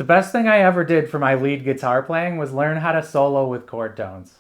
The best thing I ever did for my lead guitar playing was learn how to solo with chord tones.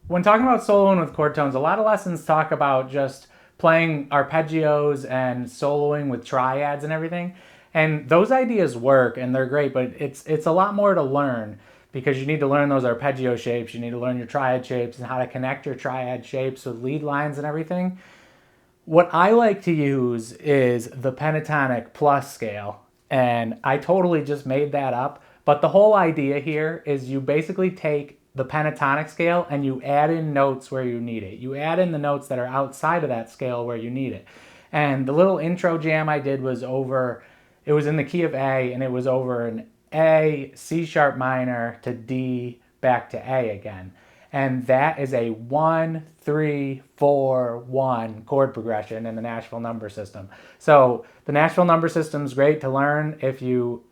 When talking about soloing with chord tones, a lot of lessons talk about just playing arpeggios and soloing with triads and everything. And those ideas work and they're great, but it's a lot more to learn because you need to learn those arpeggio shapes, you need to learn your triad shapes and how to connect your triad shapes with lead lines and everything. What I like to use is the Pentatonic plus scale, and I totally just made that up. But the whole idea here is you basically take the pentatonic scale and you add in notes where you need it. You add in the notes that are outside of that scale where you need it. And the little intro jam I did was it was in the key of A, and it was over an A, C sharp minor to D back to A again. And that is a 1, 3, 4, 1 chord progression in the Nashville number system. So the Nashville number system is great to learn. If you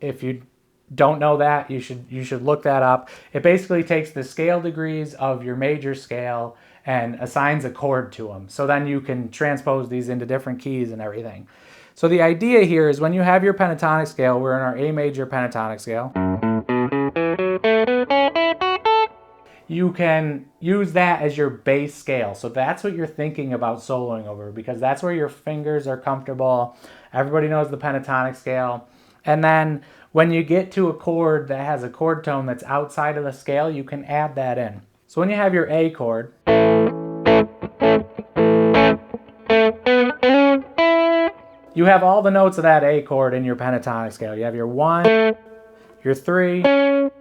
don't know that, you should look that up. It basically takes the scale degrees of your major scale and assigns a chord to them. So then you can transpose these into different keys and everything. So the idea here is when you have your pentatonic scale, we're in our A major pentatonic scale, you can use that as your base scale. So that's what you're thinking about soloing over, because that's where your fingers are comfortable. Everybody knows the pentatonic scale. And then when you get to a chord that has a chord tone that's outside of the scale, you can add that in. So when you have your A chord, you have all the notes of that A chord in your pentatonic scale. You have your 1, your 3,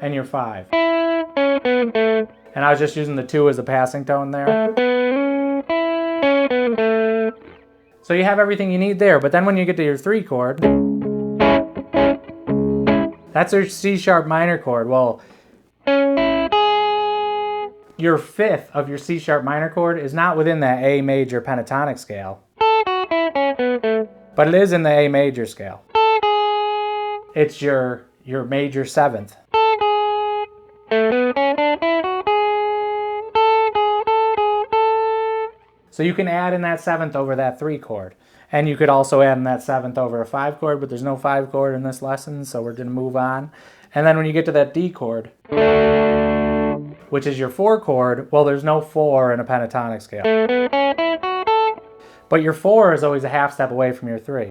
and your 5. And I was just using the 2 as a passing tone there. So you have everything you need there. But then when you get to your 3 chord, that's your C sharp minor chord. Well, your 5th of your C sharp minor chord is not within that A major pentatonic scale, but it is in the A major scale. It's your major 7th. So you can add in that 7th over that 3 chord. And you could also add in that 7th over a 5 chord, but there's no 5 chord in this lesson, so we're going to move on. And then when you get to that D chord, which is your 4 chord, well, there's no 4 in a pentatonic scale. But your 4 is always a half step away from your 3.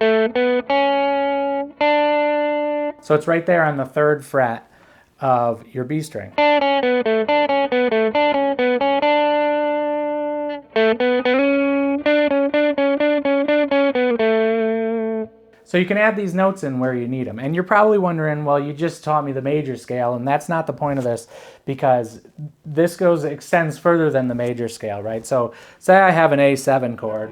So it's right there on the 3rd fret of your B string. So you can add these notes in where you need them. And you're probably wondering, well, you just taught me the major scale, and that's not the point of this, because this extends further than the major scale, right? So say I have an A7 chord.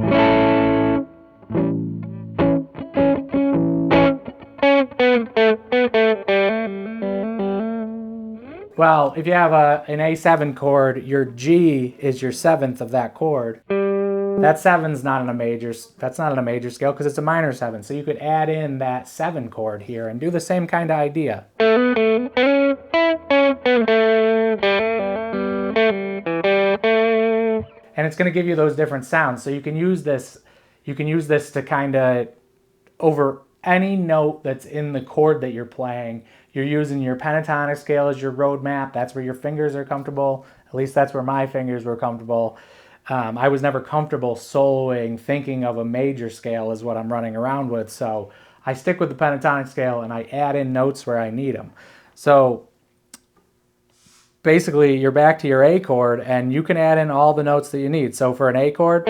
Well, if you have an A7 chord, your G is your 7th of that chord. That 7's not in a major, that's not in a major scale because it's a minor 7. So you could add in that 7 chord here and do the same kind of idea. And it's going to give you those different sounds. So you can use this to kind of over any note that's in the chord that you're playing. You're using your pentatonic scale as your roadmap. That's where your fingers are comfortable. At least that's where my fingers were comfortable. I was never comfortable soloing, thinking of a major scale is what I'm running around with. So I stick with the pentatonic scale and I add in notes where I need them. So basically you're back to your A chord and you can add in all the notes that you need. So for an A chord,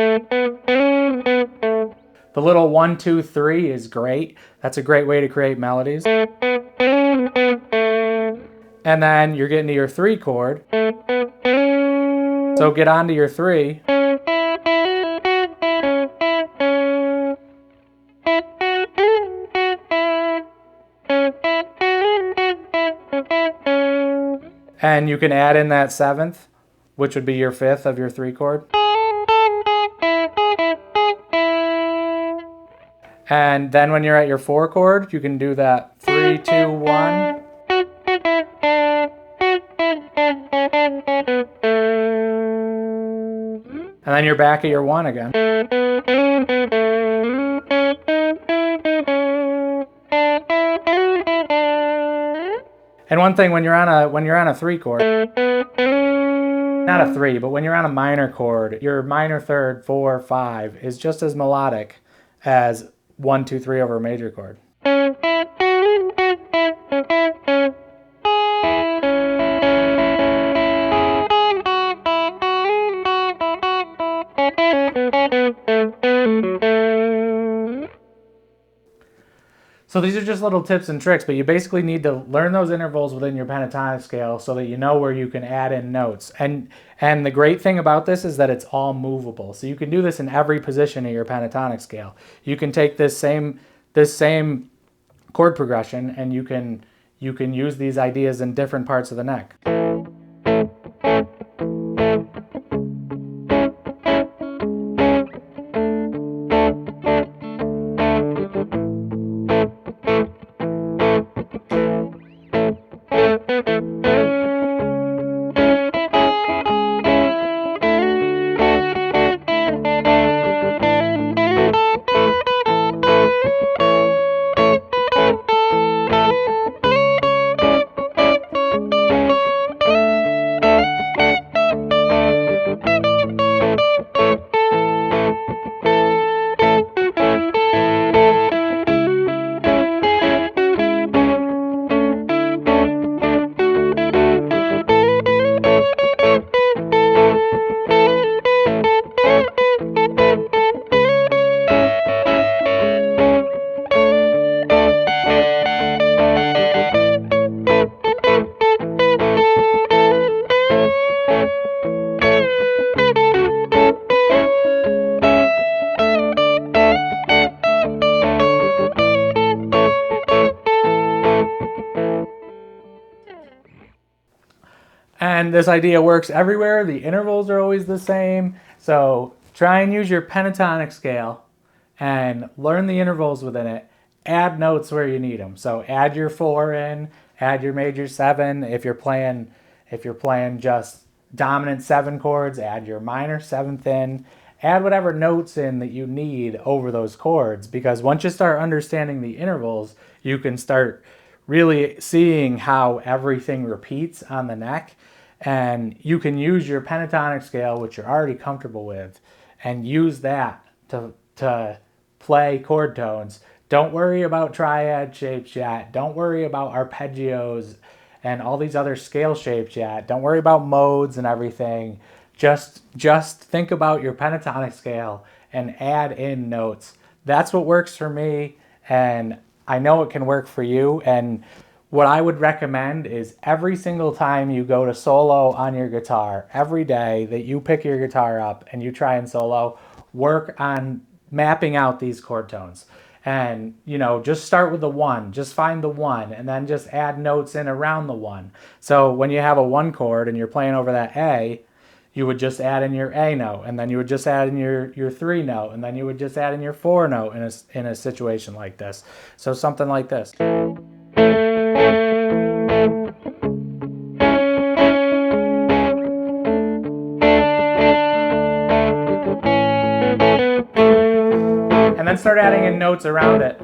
the little 1, 2, 3 is great. That's a great way to create melodies. And then you're getting to your 3 chord. So get onto your 3. And you can add in that 7th, which would be your 5th of your 3 chord. And then when you're at your 4 chord, you can do that 3, 2, 1. And then you're back at your 1 again. And one thing, when you're on a 3 chord, not a 3, but when you're on a minor chord, your minor third, 4, 5 is just as melodic as 1, 2, 3 over a major chord. So these are just little tips and tricks, but you basically need to learn those intervals within your pentatonic scale so that you know where you can add in notes. And the great thing about this is that it's all movable. So you can do this in every position of your pentatonic scale. You can take this same chord progression and you can use these ideas in different parts of the neck. And this idea works everywhere. The intervals are always the same. So try and use your pentatonic scale and learn the intervals within it. Add notes where you need them. So add your 4 in, add your major 7. If you're playing just dominant 7 chords, add your minor 7th in. Add whatever notes in that you need over those chords, because once you start understanding the intervals, you can start really seeing how everything repeats on the neck. And you can use your pentatonic scale, which you're already comfortable with, and use that to play chord tones. Don't worry about triad shapes yet. Don't worry about arpeggios and all these other scale shapes yet. Don't worry about modes and everything. Just think about your pentatonic scale and add in notes. That's what works for me, and I know it can work for you. And what I would recommend is every single time you go to solo on your guitar, every day that you pick your guitar up and you try and solo, work on mapping out these chord tones. And, just start with the 1, just find the 1, and then just add notes in around the 1. So when you have a 1 chord and you're playing over that A, you would just add in your A note, and then you would just add in your 3 note, and then you would just add in your 4 note in a situation like this. So something like this. And then start adding in notes around it.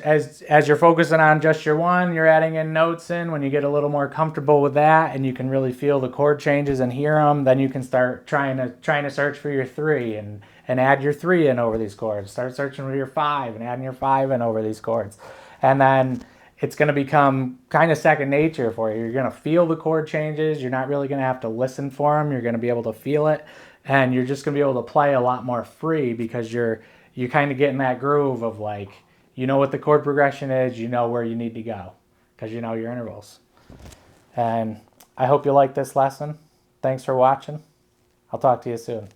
as you're focusing on just your one, you're adding in notes in. When you get a little more comfortable with that and you can really feel the chord changes and hear them, then you can start trying to search for your three and add your three in over these chords. Start searching for your five and adding your five in over these chords. And then it's going to become kind of second nature for you. You're going to feel the chord changes. You're not really going to have to listen for them. You're going to be able to feel it, and you're just going to be able to play a lot more free because you kind of get in that groove of like, you know what the chord progression is, you know where you need to go because you know your intervals. And I hope you like this lesson. Thanks for watching. I'll talk to you soon.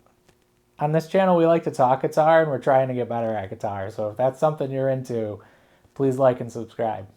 On this channel, we like to talk guitar, and we're trying to get better at guitar. So if that's something you're into, please like and subscribe.